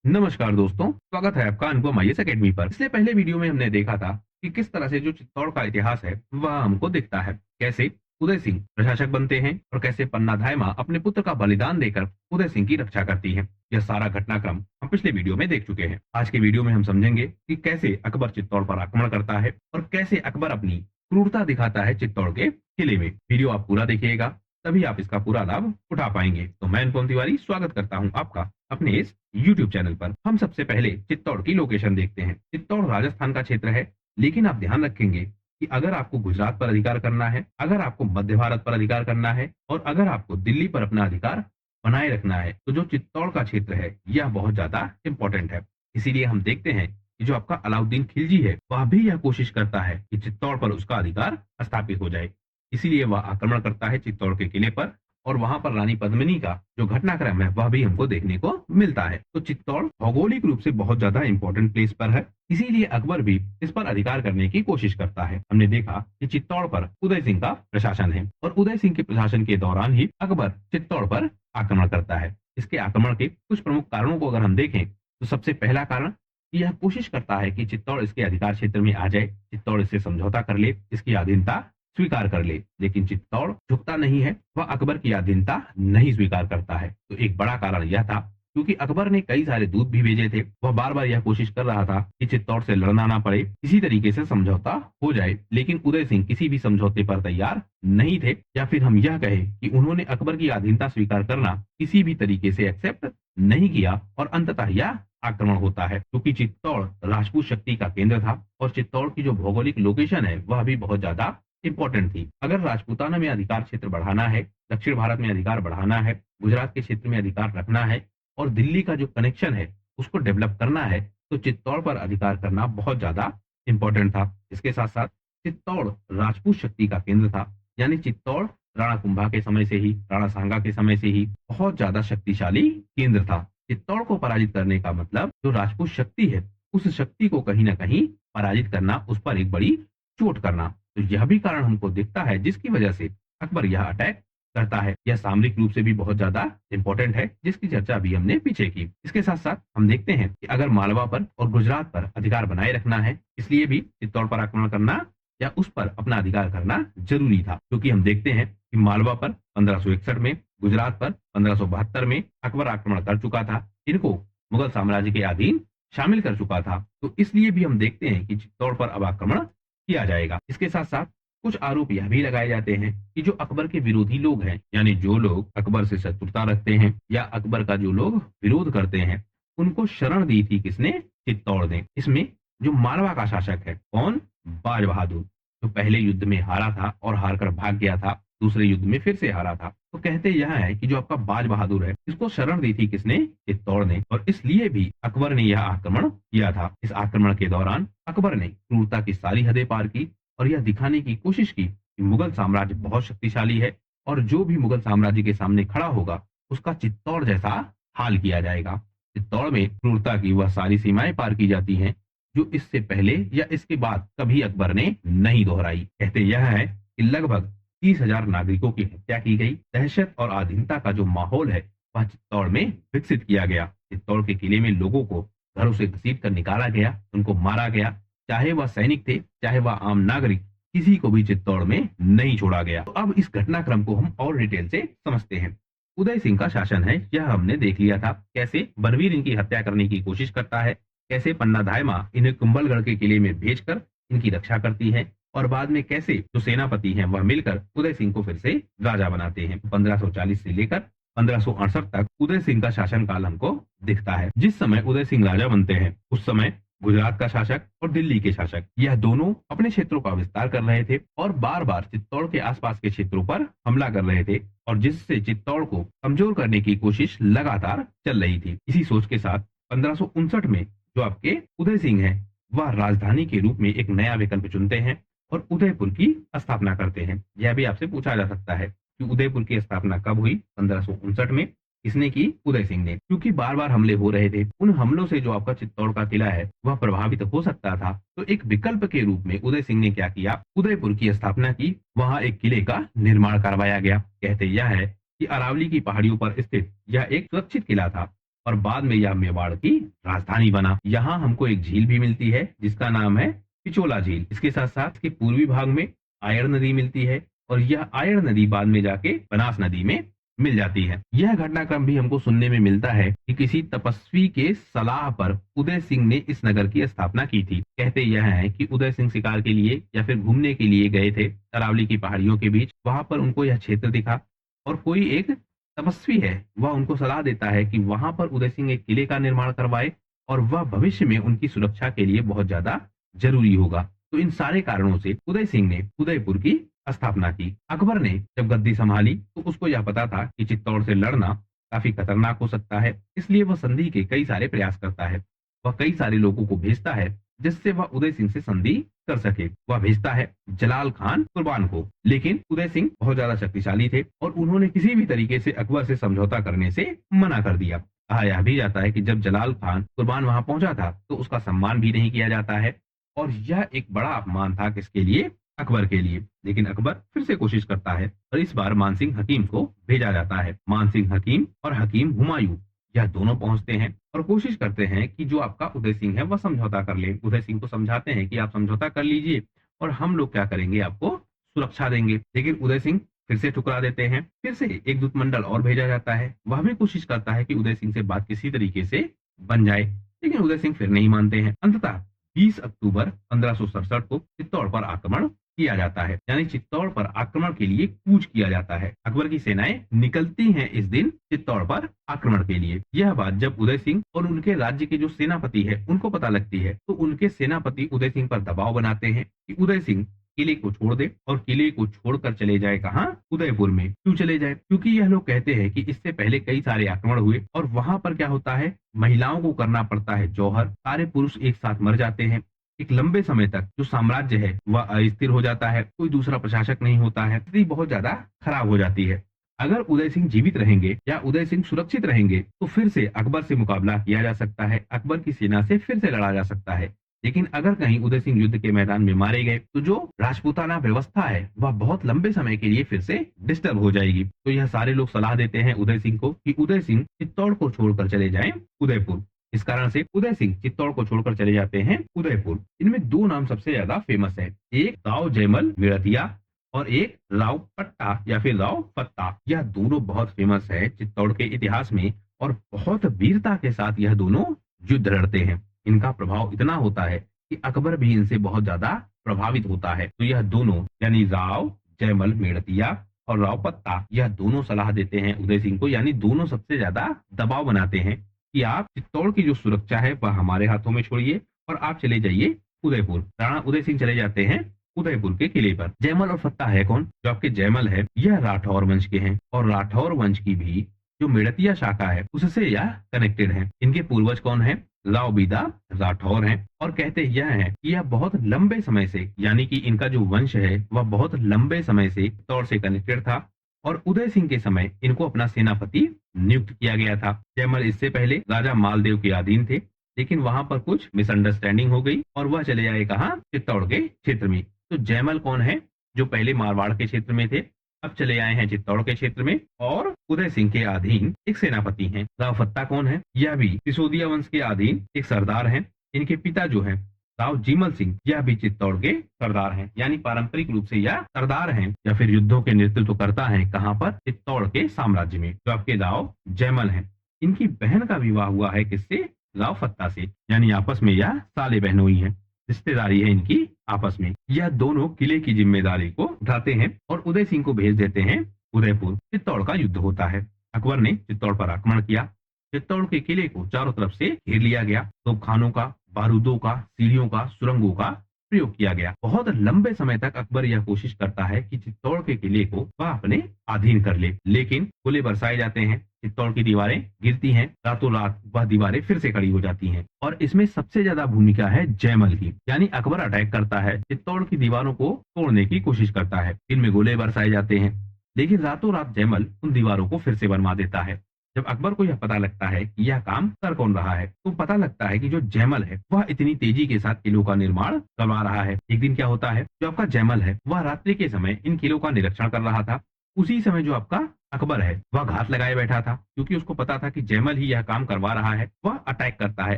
नमस्कार दोस्तों, स्वागत है आपका अनुपम आईएएस अकेडमी पर। इससे पहले वीडियो में हमने देखा था कि किस तरह से जो चित्तौड़ का इतिहास है वह हमको दिखता है। कैसे उदय सिंह प्रशासक बनते हैं और कैसे पन्ना धायमा अपने पुत्र का बलिदान देकर उदय सिंह की रक्षा करती है। यह सारा घटनाक्रम हम पिछले वीडियो में देख चुके हैं। आज के वीडियो में हम समझेंगे कि कैसे अकबर चित्तौड़ पर आक्रमण करता है और कैसे अकबर अपनी क्रूरता दिखाता है चित्तौड़ के किले में। वीडियो आप पूरा देखिएगा, तभी आप इसका पूरा लाभ उठा पाएंगे। तो मैं अनुपम तिवारी स्वागत करता हूं आपका अपने इस YouTube चैनल पर। हम सबसे पहले चित्तौड़ की लोकेशन देखते हैं। चित्तौड़ राजस्थान का क्षेत्र है, लेकिन आप ध्यान रखेंगे कि अगर आपको गुजरात पर अधिकार करना है, अगर आपको मध्य भारत पर अधिकार करना है और अगर आपको दिल्ली पर अपना अधिकार बनाए रखना है, तो जो चित्तौड़ का क्षेत्र है यह बहुत ज्यादा इंपॉर्टेंट है। इसीलिए हम देखते हैं कि जो आपका अलाउद्दीन खिलजी है वह भी यह कोशिश करता है कि चित्तौड़ पर उसका अधिकार स्थापित हो जाए। इसीलिए वह आक्रमण करता है चित्तौड़ के किले पर और वहां पर रानी पद्मिनी का जो घटनाक्रम है वह भी हमको देखने को मिलता है। तो चित्तौड़ भौगोलिक रूप से बहुत ज्यादा इंपॉर्टेंट प्लेस पर है, इसीलिए अकबर भी इस पर अधिकार करने की कोशिश करता है। हमने देखा कि चित्तौड़ पर उदय सिंह का प्रशासन है और उदय सिंह के प्रशासन के दौरान ही अकबर चित्तौड़ पर आक्रमण करता है। इसके आक्रमण के कुछ प्रमुख कारणों को अगर हम देखें तो सबसे पहला कारण कि यह कोशिश करता है कि चित्तौड़ इसके अधिकार क्षेत्र में आ जाए, चित्तौड़ इससे समझौता कर ले, इसकी अधीनता स्वीकार कर ले। लेकिन चित्तौड़ झुकता नहीं है, वह अकबर की अधीनता नहीं स्वीकार करता है। तो एक बड़ा कारण यह था क्योंकि अकबर ने कई सारे दूत भी भेजे थे। वह बार बार यह कोशिश कर रहा था कि चित्तौड़ से लड़ना ना पड़े, इसी तरीके से समझौता हो जाए। लेकिन उदय सिंह किसी भी समझौते पर तैयार नहीं थे, या फिर हम यह कहें कि उन्होंने अकबर की अधीनता स्वीकार करना किसी भी तरीके से एक्सेप्ट नहीं किया और अंततः यह आक्रमण होता है। क्योंकि चित्तौड़ राजपूत शक्ति का केंद्र था और चित्तौड़ की जो भौगोलिक लोकेशन है वह भी बहुत ज्यादा इंपॉर्टेंट थी। अगर राजपूताना में अधिकार क्षेत्र बढ़ाना है, दक्षिण भारत में अधिकार बढ़ाना है, गुजरात के क्षेत्र में अधिकार रखना है और दिल्ली का जो कनेक्शन है उसको डेवलप करना है, तो चित्तौड़ पर अधिकार करना बहुत ज्यादा इंपॉर्टेंट था। इसके साथ साथ चित्तौड़ राजपूत शक्ति का केंद्र था, यानी चित्तौड़ राणा कुंभा के समय से ही, राणा सांगा के समय से ही बहुत ज्यादा शक्तिशाली केंद्र था। चित्तौड़ को पराजित करने का मतलब जो राजपूत शक्ति है उस शक्ति को कहीं ना कहीं पराजित करना, उस पर एक बड़ी चोट करना। तो यह भी कारण हमको दिखता है जिसकी वजह से अकबर यह अटैक करता है। यह सामरिक रूप से भी बहुत ज्यादा इंपॉर्टेंट है, जिसकी चर्चा भी हमने पीछे की। इसके साथ साथ हम देखते हैं कि अगर मालवा पर और गुजरात पर अधिकार बनाए रखना है, इसलिए भी चित्तौड़ पर आक्रमण करना या उस पर अपना अधिकार करना जरूरी था। क्योंकि हम देखते हैं कि मालवा पर 1561 में, गुजरात पर 1572 में अकबर आक्रमण कर चुका था, इनको मुगल साम्राज्य के अधीन शामिल कर चुका था। तो इसलिए भी हम देखते हैं कि चित्तौड़ पर अब आक्रमण किया जाएगा। इसके साथ साथ कुछ आरोप यह भी लगाए जाते हैं कि जो अकबर के विरोधी लोग हैं, यानी जो लोग अकबर से शत्रुता रखते हैं या अकबर का जो लोग विरोध करते हैं, उनको शरण दी थी किसने? चित्तौड़ ने। इसमें जो मालवा का शासक है, कौन? बाज बहादुर, जो पहले युद्ध में हारा था और हारकर भाग गया था, दूसरे युद्ध में फिर से हारा था। तो कहते यह है कि जो आपका बाज बहादुर है, इसको शरण दी थी किसने? चित्तौड़ ने। और इसलिए भी अकबर ने यह आक्रमण किया था। इस आक्रमण के दौरान अकबर ने क्रूरता की सारी हदें पार की और यह दिखाने की कोशिश की कि मुगल साम्राज्य बहुत शक्तिशाली है और जो भी मुगल साम्राज्य के सामने खड़ा होगा उसका चित्तौड़ जैसा हाल किया जाएगा। चित्तौड़ में क्रूरता की वह सारी सीमाएं पार की जाती हैं जो इससे पहले या इसके बाद कभी अकबर ने नहीं दोहराई। कहते यह है कि लगभग 30,000 नागरिकों की हत्या की गई। दहशत और अधीनता का जो माहौल है वह चित्तौड़ में विकसित किया गया। चित्तौड़ के किले में लोगों को घरों से घसीट कर निकाला गया, उनको मारा गया, चाहे वह सैनिक थे चाहे वह आम नागरिक, किसी को भी चित्तौड़ में नहीं छोड़ा गया। तो अब इस घटनाक्रम को हम और डिटेल से समझते हैं। उदय सिंह का शासन है, यह हमने देख लिया था। कैसे बलवीर इनकी हत्या करने की कोशिश करता है, कैसे पन्ना धायमा इन्हें कुंभलगढ़ के किले में भेजकर इनकी रक्षा करती है और बाद में कैसे जो सेनापति हैं वह मिलकर उदय सिंह को फिर से राजा बनाते हैं। 1540 से लेकर 1568 तक उदय सिंह का शासनकाल हमको दिखता है। जिस समय उदय सिंह राजा बनते हैं उस समय गुजरात का शासक और दिल्ली के शासक यह दोनों अपने क्षेत्रों का विस्तार कर रहे थे और बार बार चित्तौड़ के आसपास के क्षेत्रों पर हमला कर रहे थे और जिससे चित्तौड़ को कमजोर करने की कोशिश लगातार चल रही थी। इसी सोच के साथ 1559 में जो आपके उदय सिंह है वह राजधानी के रूप में एक नया विकल्प चुनते हैं और उदयपुर की स्थापना करते हैं। यह भी आपसे पूछा जा सकता है कि उदयपुर की स्थापना कब हुई? 1559 में। किसने की? उदय सिंह ने। क्योंकि बार बार हमले हो रहे थे, उन हमलों से जो आपका चित्तौड़ का किला है वह प्रभावित हो सकता था। तो एक विकल्प के रूप में उदय सिंह ने क्या किया? उदयपुर की स्थापना की, वहां एक किले का निर्माण करवाया गया। कहते यह है कि अरावली की पहाड़ियों पर स्थित यह एक सुरक्षित किला था और बाद में यह मेवाड़ की राजधानी बना। यहाँ हमको एक झील भी मिलती है जिसका नाम है पिचोला झील। इसके साथ साथ इसके पूर्वी भाग में आयर नदी मिलती है और यह आयर नदी बाद में जाके बनास नदी में मिल जाती है। यह घटनाक्रम भी हमको सुनने में मिलता है कि किसी तपस्वी के सलाह पर उदय सिंह ने इस नगर की स्थापना की थी। कहते यह है कि उदय सिंह शिकार के लिए या फिर घूमने के लिए गए थे अरावली की पहाड़ियों के बीच। वहां पर उनको यह क्षेत्र दिखा और कोई एक तपस्वी है, वह उनको सलाह देता है कि वहां पर उदय सिंह एक किले का निर्माण करवाए और वह भविष्य में उनकी सुरक्षा के लिए बहुत ज्यादा जरूरी होगा। तो इन सारे कारणों से उदय सिंह ने उदयपुर की स्थापना की। अकबर ने जब गद्दी संभाली तो उसको यह पता था कि चित्तौड़ से लड़ना काफी खतरनाक हो सकता है, इसलिए वह संधि के कई सारे प्रयास करता है। वह कई सारे लोगों को भेजता है जिससे वह उदय सिंह से संधि कर सके। वह भेजता है जलाल खान कुर्बान को, लेकिन उदय सिंह बहुत ज्यादा शक्तिशाली थे और उन्होंने किसी भी तरीके से अकबर से समझौता करने से मना कर दिया। कहा यह भी जाता है कि जब जलाल खान कुर्बान वहां पहुंचा था तो उसका सम्मान भी नहीं किया जाता है और यह एक बड़ा अपमान था किसके लिए? अकबर के लिए। लेकिन अकबर फिर से कोशिश करता है और इस बार मानसिंह हकीम को भेजा जाता है। मानसिंह हकीम और हकीम हुमायूं यह दोनों पहुंचते हैं और कोशिश करते हैं कि जो आपका उदय सिंह है वह समझौता कर ले। उदय सिंह को समझाते हैं कि आप समझौता कर लीजिए और हम लोग क्या करेंगे, आपको सुरक्षा देंगे। लेकिन उदय सिंह फिर से ठुकरा देते हैं। फिर से एक दूत मंडल और भेजा जाता है। वह भी कोशिश करता है कि उदय सिंह से बात किसी तरीके से बन जाए, लेकिन उदय सिंह फिर नहीं मानते हैं। अंततः 20 अक्टूबर 1567 को चित्तौड़ पर आक्रमण किया जाता है, यानी चित्तौड़ पर आक्रमण के लिए कूच किया जाता है। अकबर की सेनाएं निकलती हैं इस दिन चित्तौड़ पर आक्रमण के लिए। यह बात जब उदय सिंह और उनके राज्य के जो सेनापति है उनको पता लगती है तो उनके सेनापति उदय सिंह पर दबाव बनाते हैं कि उदय सिंह किले को छोड़ दे और किले को छोड़कर चले जाए कहाँ? उदयपुर में। क्यों चले जाए? क्योंकि यह लोग कहते हैं कि इससे पहले कई सारे आक्रमण हुए और वहां पर क्या होता है, महिलाओं को करना पड़ता है जौहर, सारे पुरुष एक साथ मर जाते हैं। एक लंबे समय तक जो साम्राज्य है वह अस्थिर हो जाता है, कोई दूसरा प्रशासक नहीं होता है, स्थिति बहुत ज्यादा खराब हो जाती है। अगर उदय सिंह जीवित रहेंगे या उदय सिंह सुरक्षित रहेंगे तो फिर से अकबर से मुकाबला किया जा सकता है, अकबर की सेना से फिर से लड़ा जा सकता है। लेकिन अगर कहीं उदय सिंह युद्ध के मैदान में मारे गए तो जो राजपूताना व्यवस्था है वह बहुत लंबे समय के लिए फिर से डिस्टर्ब हो जाएगी। तो यह सारे लोग सलाह देते हैं उदय सिंह को कि उदय सिंह चित्तौड़ को छोड़कर चले जाएं उदयपुर। इस कारण से उदय सिंह चित्तौड़ को छोड़कर चले जाते हैं उदयपुर। इनमें दो नाम सबसे ज्यादा फेमस है, एक राव जयमल मेड़तिया और एक राव पट्टा या फिर राव पत्ता। यह दोनों बहुत फेमस है चित्तौड़ के इतिहास में और बहुत वीरता के साथ यह दोनों युद्ध लड़ते हैं। इनका प्रभाव इतना होता है कि अकबर भी इनसे बहुत ज्यादा प्रभावित होता है। तो यह दोनों यानी राव जयमल मेड़तिया और राव पत्ता यह दोनों सलाह देते हैं उदय सिंह को, यानी दोनों सबसे ज्यादा दबाव बनाते हैं कि आप चित्तौड़ की जो सुरक्षा है वह हमारे हाथों में छोड़िए और आप चले जाइए उदयपुर। राणा उदय सिंह चले जाते हैं उदयपुर के किले पर। जयमल और पत्ता है कौन? जो आपके जयमल है यह राठौर वंश के हैं और राठौर वंश की भी जो मेड़तिया शाखा है उससे यह कनेक्टेड है। इनके पूर्वज कौन है? राव बीदा राठौर हैं और कहते यह है कि यह बहुत लंबे समय से, यानी कि इनका जो वंश है वह बहुत लंबे समय से तौर से कनेक्टेड था और उदय सिंह के समय इनको अपना सेनापति नियुक्त किया गया था। जयमल इससे पहले राजा मालदेव के अधीन थे, लेकिन वहां पर कुछ मिसअंडरस्टैंडिंग हो गई और वह चले आए कहाँ? चित्तौड़ के क्षेत्र में। तो जयमल कौन है? जो पहले मारवाड़ के क्षेत्र में थे, अब चले आए हैं चित्तौड़ के क्षेत्र में और उदय सिंह के अधीन एक सेनापति हैं। राव पत्ता कौन है? यह भी सिसोदिया वंश के अधीन एक सरदार हैं। इनके पिता जो हैं राव जीमल सिंह, यह भी चित्तौड़ के सरदार हैं, यानी पारंपरिक रूप से यह सरदार हैं या फिर युद्धों के नेतृत्व करता है कहाँ पर? चित्तौड़ के साम्राज्य में। जो आपके राव जयमल हैं, इनकी बहन का विवाह हुआ है किससे? राव पत्ता से, यानी आपस में यह साले बहनोई हैं, रिश्तेदारी है इनकी आपस में। यह दोनों किले की जिम्मेदारी को उठाते हैं और उदय सिंह को भेज देते हैं उदयपुर। चित्तौड़ का युद्ध होता है। अकबर ने चित्तौड़ पर आक्रमण किया। चित्तौड़ के किले को चारों तरफ से घेर लिया गया। तोपखानों का, बारूदों का, सीढ़ियों का, सुरंगों का प्रयोग किया गया। बहुत लंबे समय तक अकबर यह कोशिश करता है कि चित्तौड़ के किले को वह अपने अधीन कर ले, लेकिन गोले बरसाए जाते हैं, चित्तौड़ की दीवारें गिरती हैं, रातों रात वह दीवारें फिर से खड़ी हो जाती हैं। और इसमें सबसे ज्यादा भूमिका है जयमल की, यानी अकबर अटैक करता है, चित्तौड़ की दीवारों को तोड़ने की कोशिश करता है। इनमें गोले बरसाए जाते हैं, लेकिन रातों रात जयमल उन दीवारों को फिर से बनवा देता है। जब अकबर को यह पता लगता है कि यह काम कर कौन रहा है, तो पता लगता है कि जो जयमल है वह इतनी तेजी के साथ किलों का निर्माण करवा रहा है। एक दिन क्या होता है, जो आपका जयमल है वह रात्रि के समय इन किलों का निरीक्षण कर रहा था उसी समय जो आपका अकबर है वह घात लगाए बैठा था, क्योंकि उसको पता था कि जयमल ही यह काम करवा रहा है। वह अटैक करता है।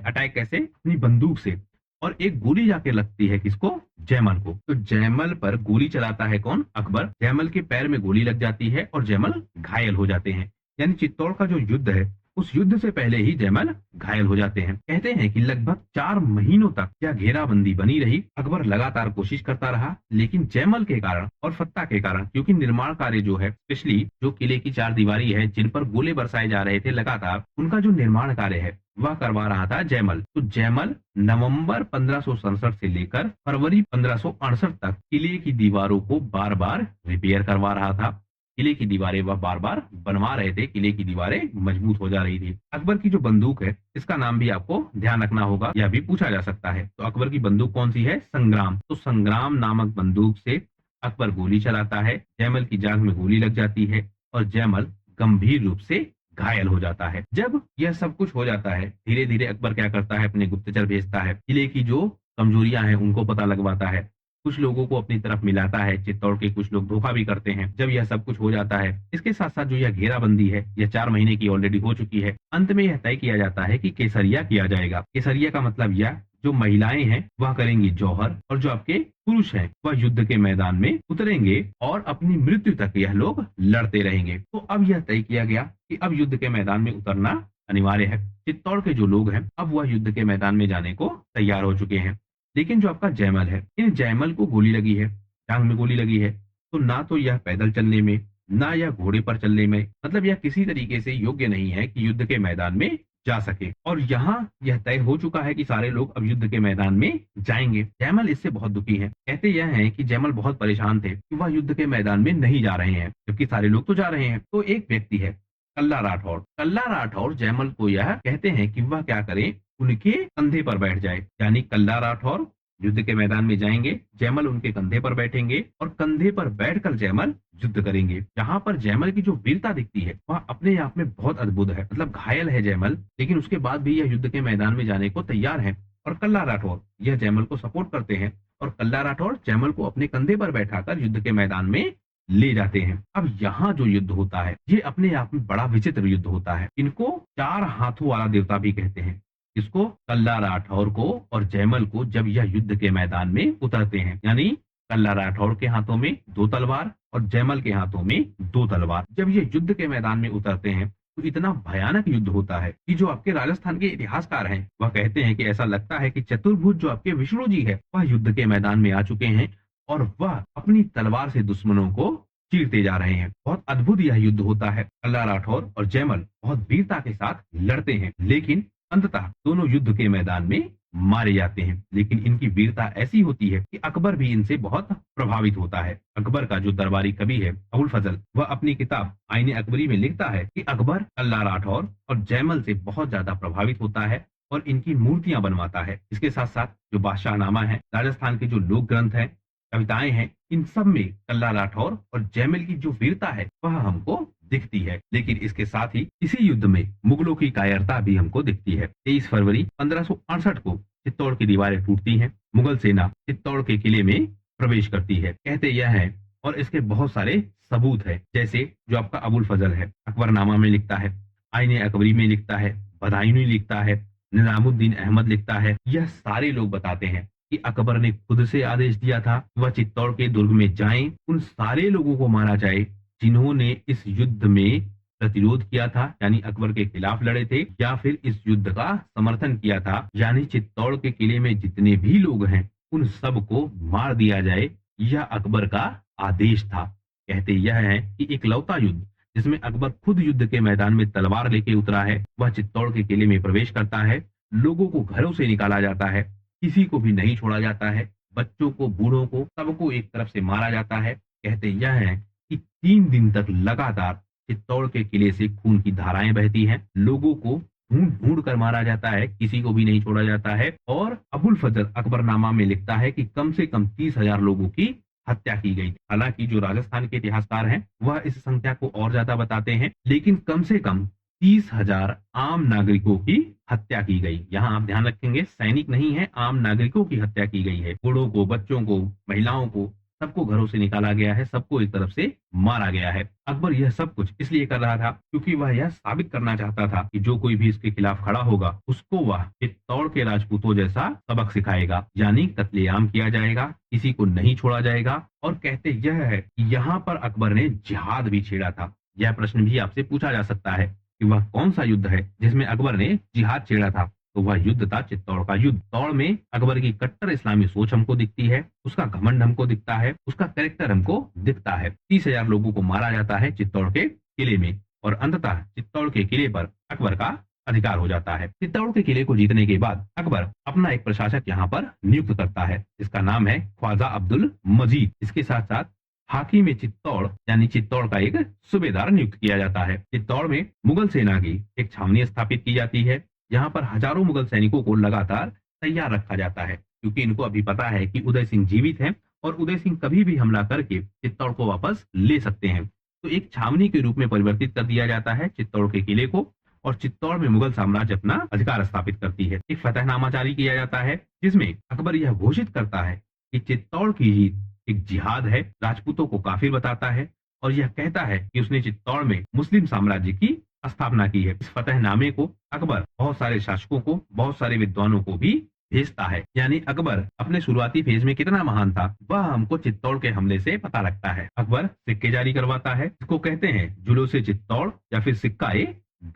अटैक कैसे? अपनी बंदूक से। और एक गोली जाके लगती है किसको? जयमल को। तो जयमल पर गोली चलाता है कौन? अकबर। जयमल के पैर में गोली लग जाती है और जयमल घायल हो जाते हैं। यानी चित्तौड़ का जो युद्ध है, उस युद्ध से पहले ही जयमल घायल हो जाते हैं। कहते हैं कि लगभग 4 महीनों तक यह घेराबंदी बनी रही। अकबर लगातार कोशिश करता रहा, लेकिन जयमल के कारण और फत्ता के कारण, क्योंकि निर्माण कार्य जो है, स्पेशली जो किले की 4 दीवारी है जिन पर गोले बरसाए जा रहे थे लगातार, उनका जो निर्माण कार्य है वह करवा रहा था जयमल। तो जयमल नवंबर 1567 से लेकर फरवरी 1568 तक किले की दीवारों को बार बार रिपेयर करवा रहा था। किले की दीवारें वह बार बार बनवा रहे थे। किले की दीवारें मजबूत हो जा रही थी। अकबर की जो बंदूक है, इसका नाम भी आपको ध्यान रखना होगा, यह भी पूछा जा सकता है। तो अकबर की बंदूक कौन सी है? संग्राम। तो संग्राम नामक बंदूक से अकबर गोली चलाता है। जयमल की जांघ में गोली लग जाती है और जयमल गंभीर रूप से घायल हो जाता है। जब यह सब कुछ हो जाता है, धीरे धीरे अकबर क्या करता है? अपने गुप्तचर भेजता है, किले की जो कमजोरियां हैं उनको पता लगवाता है, कुछ लोगों को अपनी तरफ मिलाता है। चित्तौड़ के कुछ लोग धोखा भी करते हैं। जब यह सब कुछ हो जाता है, इसके साथ साथ जो यह घेराबंदी है, यह 4 महीने की ऑलरेडी हो चुकी है। अंत में यह तय किया जाता है कि केसरिया किया जाएगा। केसरिया का मतलब यह, जो महिलाएं हैं वह करेंगी जौहर, और जो आपके पुरुष हैं वह युद्ध के मैदान में उतरेंगे और अपनी मृत्यु तक यह लोग लड़ते रहेंगे। तो अब यह तय किया गया कि अब युद्ध के मैदान में उतरना अनिवार्य है। चित्तौड़ के जो लोग हैं अब वह युद्ध के मैदान में जाने को तैयार हो चुके हैं। लेकिन जो आपका जयमल है, इन जयमल को गोली लगी है, टांग में गोली लगी है, तो ना तो यह पैदल चलने में, ना यह घोड़े पर चलने में, मतलब यह किसी तरीके से योग्य नहीं है कि युद्ध के मैदान में जा सके। और यहाँ यह तय हो चुका है कि सारे लोग अब युद्ध के मैदान में जाएंगे। जयमल इससे बहुत दुखी है। कहते यह है कि जयमल बहुत परेशान थे कि वह युद्ध के मैदान में नहीं जा रहे हैं, जबकि सारे लोग तो जा रहे हैं। तो एक व्यक्ति है कल्ला राठौर। कल्ला राठौर जयमल को यह कहते हैं कि वह क्या करे, उनके कंधे पर बैठ जाए। यानी कल्ला राठौर युद्ध के मैदान में जाएंगे, जयमल उनके कंधे पर बैठेंगे और कंधे पर बैठकर जयमल युद्ध करेंगे। यहाँ पर जयमल की जो वीरता दिखती है वह अपने आप में बहुत अद्भुत है। मतलब घायल है जयमल, लेकिन उसके बाद भी यह युद्ध के मैदान में जाने को तैयार है। और कल्ला राठौर यह जयमल को सपोर्ट करते हैं और कल्ला राठौर जयमल को अपने कंधे पर बैठाकर युद्ध के मैदान में ले जाते हैं। अब यहाँ जो युद्ध होता है, ये अपने आप में बड़ा विचित्र युद्ध होता है। इनको 4 हाथों वाला देवता भी कहते हैं। इसको कल्ला राठौर को और जयमल को जब यह युद्ध के मैदान में उतरते हैं, यानी कल्ला राठौर के हाथों में 2 तलवार और जयमल के हाथों में 2 तलवार, जब ये युद्ध के मैदान में उतरते हैं तो इतना भयानक युद्ध होता है कि जो आपके राजस्थान के इतिहासकार हैं वह कहते हैं कि ऐसा लगता है कि चतुर्भुज जो आपके विष्णु जी है वह युद्ध के मैदान में आ चुके हैं और वह अपनी तलवार से दुश्मनों को चीरते जा रहे हैं। बहुत अद्भुत यह युद्ध होता है। कल्ला राठौर और जयमल बहुत वीरता के साथ लड़ते हैं, लेकिन अंततः दोनों युद्ध के मैदान में मारे जाते हैं। लेकिन इनकी वीरता ऐसी होती है कि अकबर भी इनसे बहुत प्रभावित होता है। अकबर का जो दरबारी कवि है अबुल फजल, वह अपनी किताब आईने अकबरी में लिखता है कि अकबर कल्ला राठौर और जयमल से बहुत ज्यादा प्रभावित होता है और इनकी मूर्तियां बनवाता है। इसके साथ साथ जो बादशाहनामा है, राजस्थान के जो लोक ग्रंथ है, कविताएं हैं, इन सब में कल्ला राठौर और जयमल की जो वीरता है वह हमको दिखती है। लेकिन इसके साथ ही इसी युद्ध में मुगलों की कायरता भी हमको दिखती है। 23 फरवरी 1568 को चित्तौड़ की दीवारें टूटती हैं। मुगल सेना चित्तौड़ के किले में प्रवेश करती है। कहते यह है, और इसके बहुत सारे सबूत है, जैसे जो आपका अबुल फजल है अकबरनामा में लिखता है, आईने अकबरी में लिखता है, बदायूनी लिखता है, निजामुद्दीन अहमद लिखता है। यह सारे लोग बताते हैं कि अकबर ने खुद से आदेश दिया था वह चित्तौड़ के दुर्ग में जाएं, उन सारे लोगों को मारा जाए जिन्होंने इस युद्ध में प्रतिरोध किया था, यानी अकबर के खिलाफ लड़े थे, या फिर इस युद्ध का समर्थन किया था, यानी चित्तौड़ के किले में जितने भी लोग हैं उन सब को मार दिया जाए। यह अकबर का आदेश था। कहते यह है कि इकलौता युद्ध जिसमें अकबर खुद युद्ध के मैदान में तलवार लेके उतरा है, वह चित्तौड़ के किले में प्रवेश करता है। लोगों को घरों से निकाला जाता है, किसी को भी नहीं छोड़ा जाता है, बच्चों को, बूढ़ों को, सबको एक तरफ से मारा जाता है। कहते यह है कि 3 दिन तक लगातार चित्तौड़ के किले से खून की धाराएं बहती हैं। लोगों को ढूंढ ढूंढ कर मारा जाता है, किसी को भी नहीं छोड़ा जाता है। और अबुल फजल अकबरनामा में लिखता है कि कम से कम 30,000 लोगों की हत्या की गई। हालांकि जो राजस्थान के इतिहासकार हैं वह इस संख्या को और ज्यादा बताते हैं, लेकिन कम से कम 30,000 आम नागरिकों की हत्या की गई। यहाँ आप ध्यान रखेंगे, सैनिक नहीं है, आम नागरिकों की हत्या की गई है। बूढ़ों को, बच्चों को, महिलाओं को सबको घरों से निकाला गया है, सबको एक तरफ से मारा गया है। अकबर यह सब कुछ इसलिए कर रहा था क्योंकि वह यह साबित करना चाहता था कि जो कोई भी इसके खिलाफ खड़ा होगा उसको वह चित्तौड़ के राजपूतों जैसा सबक सिखाएगा, यानी कत्लेआम किया जाएगा, किसी को नहीं छोड़ा जाएगा। और कहते यह है कि यहाँ पर अकबर ने जिहाद भी छेड़ा था। यह प्रश्न भी आपसे पूछा जा सकता है कि वह कौन सा युद्ध है जिसमें अकबर ने जिहाद छेड़ा था। तो वह युद्ध था चित्तौड़ का युद्ध। चित्तौड़ में अकबर की कट्टर इस्लामी सोच हमको दिखती है, उसका घमंड हमको दिखता है, उसका कैरेक्टर हमको दिखता है। 30,000 लोगों को मारा जाता है चित्तौड़ के किले में और अंततः चित्तौड़ के किले पर अकबर का अधिकार हो जाता है। चित्तौड़ के किले को जीतने के बाद अकबर अपना एक प्रशासक यहाँ पर नियुक्त करता है, जिसका नाम है ख्वाजा अब्दुल मजीद। इसके साथ साथ हाकिम चित्तौड़ यानी चित्तौड़ का एक सूबेदार नियुक्त किया जाता है। चित्तौड़ में मुगल सेना की एक छावनी स्थापित की जाती है। यहाँ पर हजारों मुगल सैनिकों को लगातार तैयार रखा जाता है, क्योंकि इनको अभी पता है कि उदय सिंह जीवित हैं और उदय सिंह कभी भी हमला करके चित्तौड़ को वापस ले सकते हैं। तो एक छावनी के रूप में परिवर्तित कर दिया जाता है चित्तौड़ के किले को और चित्तौड़ में मुगल साम्राज्य अपना अधिकार स्थापित करती है। एक फतहनामा जारी किया जाता है जिसमें अकबर यह घोषित करता है कि चित्तौड़ की जीत एक जिहाद है, राजपूतों को काफिर बताता है और यह कहता है कि उसने चित्तौड़ में मुस्लिम साम्राज्य की स्थापना की है। इस फतहनामे को अकबर बहुत सारे शासकों को, बहुत सारे विद्वानों को भी भेजता है। यानी अकबर अपने शुरुआती फेज में कितना महान था वह हमको चित्तौड़ के हमले से पता लगता है। अकबर सिक्के जारी करवाता है, इसको कहते हैं जुलूसे चित्तौड़ या फिर सिक्का ए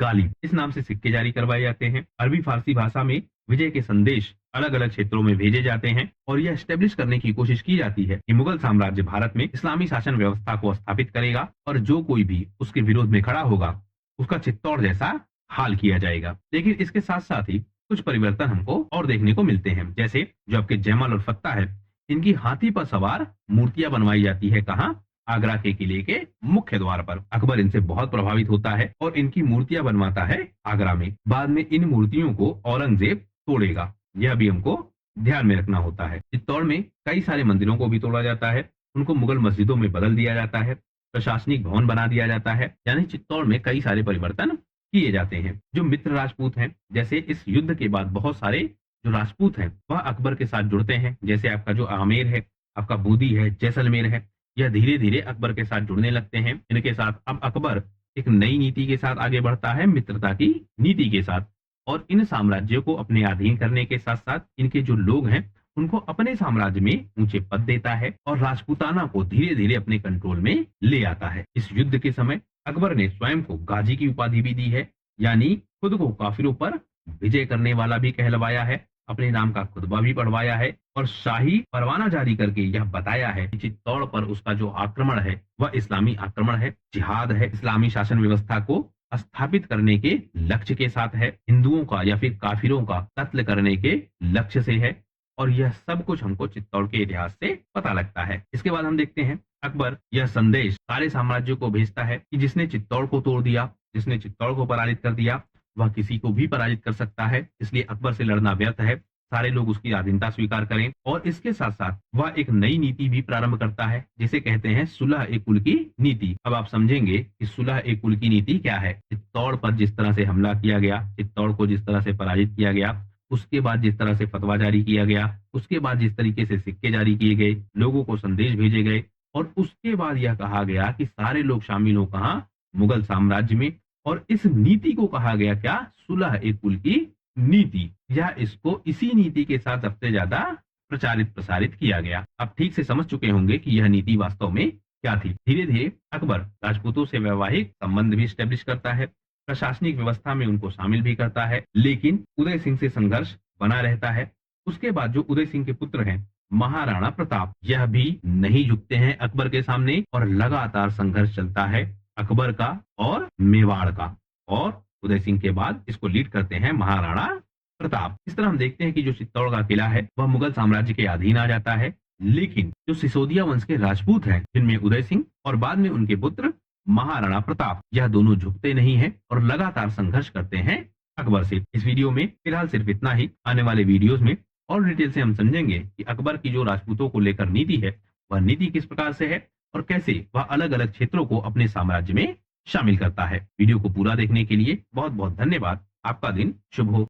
गालिब। इस नाम से सिक्के जारी करवाए जाते हैं। अरबी फारसी भाषा में विजय के संदेश अलग अलग क्षेत्रों में भेजे जाते हैं और यह एस्टेब्लिश करने की कोशिश की जाती है कि मुगल साम्राज्य भारत में इस्लामी शासन व्यवस्था को स्थापित करेगा और जो कोई भी उसके विरोध में खड़ा होगा उसका चित्तौड़ जैसा हाल किया जाएगा। लेकिन इसके साथ साथ ही कुछ परिवर्तन हमको और देखने को मिलते हैं, जैसे जो आपके जयमल और फत्ता है, इनकी हाथी पर सवार मूर्तियां बनवाई जाती है। कहाँ? आगरा के किले के मुख्य द्वार पर। अकबर इनसे बहुत प्रभावित होता है और इनकी मूर्तियां बनवाता है आगरा में। बाद में इन मूर्तियों को औरंगजेब तोड़ेगा, यह भी हमको ध्यान में रखना होता है। चित्तौड़ में कई सारे मंदिरों को भी तोड़ा जाता है, उनको मुगल मस्जिदों में बदल दिया जाता है, प्रशासनिक भवन बना दिया जाता है। यानी चित्तौड़ में कई सारे परिवर्तन किए जाते हैं। जो मित्र राजपूत हैं, जैसे इस युद्ध के बाद बहुत सारे जो राजपूत हैं वह अकबर के साथ जुड़ते हैं। जैसे आपका जो आमेर है, आपका बूदी है, जैसलमेर है, यह धीरे धीरे अकबर के साथ जुड़ने लगते हैं। इनके साथ अब अकबर एक नई नीति के साथ आगे बढ़ता है, मित्रता की नीति के साथ। और इन साम्राज्यों को अपने अधीन करने के साथ साथ इनके जो लोग हैं उनको अपने साम्राज्य में ऊंचे पद देता है और राजपूताना को धीरे धीरे अपने कंट्रोल में ले आता है। इस युद्ध के समय अकबर ने स्वयं को गाजी की उपाधि भी दी है, यानी खुद को काफिरों पर विजय करने वाला भी कहलवाया है, अपने नाम का खुतबा भी पढ़वाया है और शाही परवाना जारी करके यह बताया है कि चित्तौड़ पर उसका जो आक्रमण है वह इस्लामी आक्रमण है, जिहाद है, इस्लामी शासन व्यवस्था को स्थापित करने के लक्ष्य के साथ है, हिंदुओं का या फिर काफिरों का कत्ल करने के लक्ष्य से है। और यह सब कुछ हमको चित्तौड़ के इतिहास से पता लगता है। इसके बाद हम देखते हैं अकबर यह संदेश सारे साम्राज्यों को भेजता है कि जिसने चित्तौड़ को तोड़ दिया, जिसने चित्तौड़ को पराजित कर दिया, वह किसी को भी पराजित कर सकता है। इसलिए अकबर से लड़ना व्यर्थ है, सारे लोग उसकी अधीनता स्वीकार करें। और इसके साथ साथ वह एक नई नीति भी प्रारंभ करता है जिसे कहते हैं सुलह ए कुल की नीति। अब आप समझेंगे कि सुलह ए कुल की नीति क्या है। चित्तौड़ पर जिस तरह से हमला किया गया, चित्तौड़ को जिस तरह से पराजित किया गया, उसके बाद जिस तरह से फतवा जारी किया गया, उसके बाद जिस तरीके से सिक्के जारी किए गए, लोगों को संदेश भेजे गए और उसके बाद यह कहा गया कि सारे लोग शामिल हो कहाँ? मुगल साम्राज्य में। और इस नीति को कहा गया क्या? सुलह ए कुल की नीति। या इसको इसी नीति के साथ सबसे ज्यादा प्रचारित प्रसारित किया गया। आप ठीक से समझ चुके होंगे कि यह नीति वास्तव में क्या थी। धीरे धीरे अकबर राजपूतों से वैवाहिक संबंध भी स्टेब्लिश करता है, प्रशासनिक व्यवस्था में उनको शामिल भी करता है, लेकिन उदय सिंह से संघर्ष बना रहता है। उसके बाद जो उदय सिंह के पुत्र हैं महाराणा प्रताप, यह भी नहीं झुकते हैं अकबर के सामने और लगातार संघर्ष चलता है अकबर का और मेवाड़ का। और उदय सिंह के बाद इसको लीड करते हैं महाराणा प्रताप। इस तरह हम देखते हैं कि जो चित्तौड़ का किला है वह मुगल साम्राज्य के अधीन आ जाता है, लेकिन जो सिसोदिया वंश के राजपूत हैं जिनमें उदय सिंह और बाद में उनके पुत्र महाराणा प्रताप, यह दोनों झुकते नहीं हैं और लगातार संघर्ष करते हैं अकबर से। इस वीडियो में फिलहाल सिर्फ इतना ही। आने वाले वीडियोस में और डिटेल से हम समझेंगे कि अकबर की जो राजपूतों को लेकर नीति है वह नीति किस प्रकार से है और कैसे वह अलग अलग क्षेत्रों को अपने साम्राज्य में शामिल करता है। वीडियो को पूरा देखने के लिए बहुत बहुत धन्यवाद। आपका दिन शुभ हो।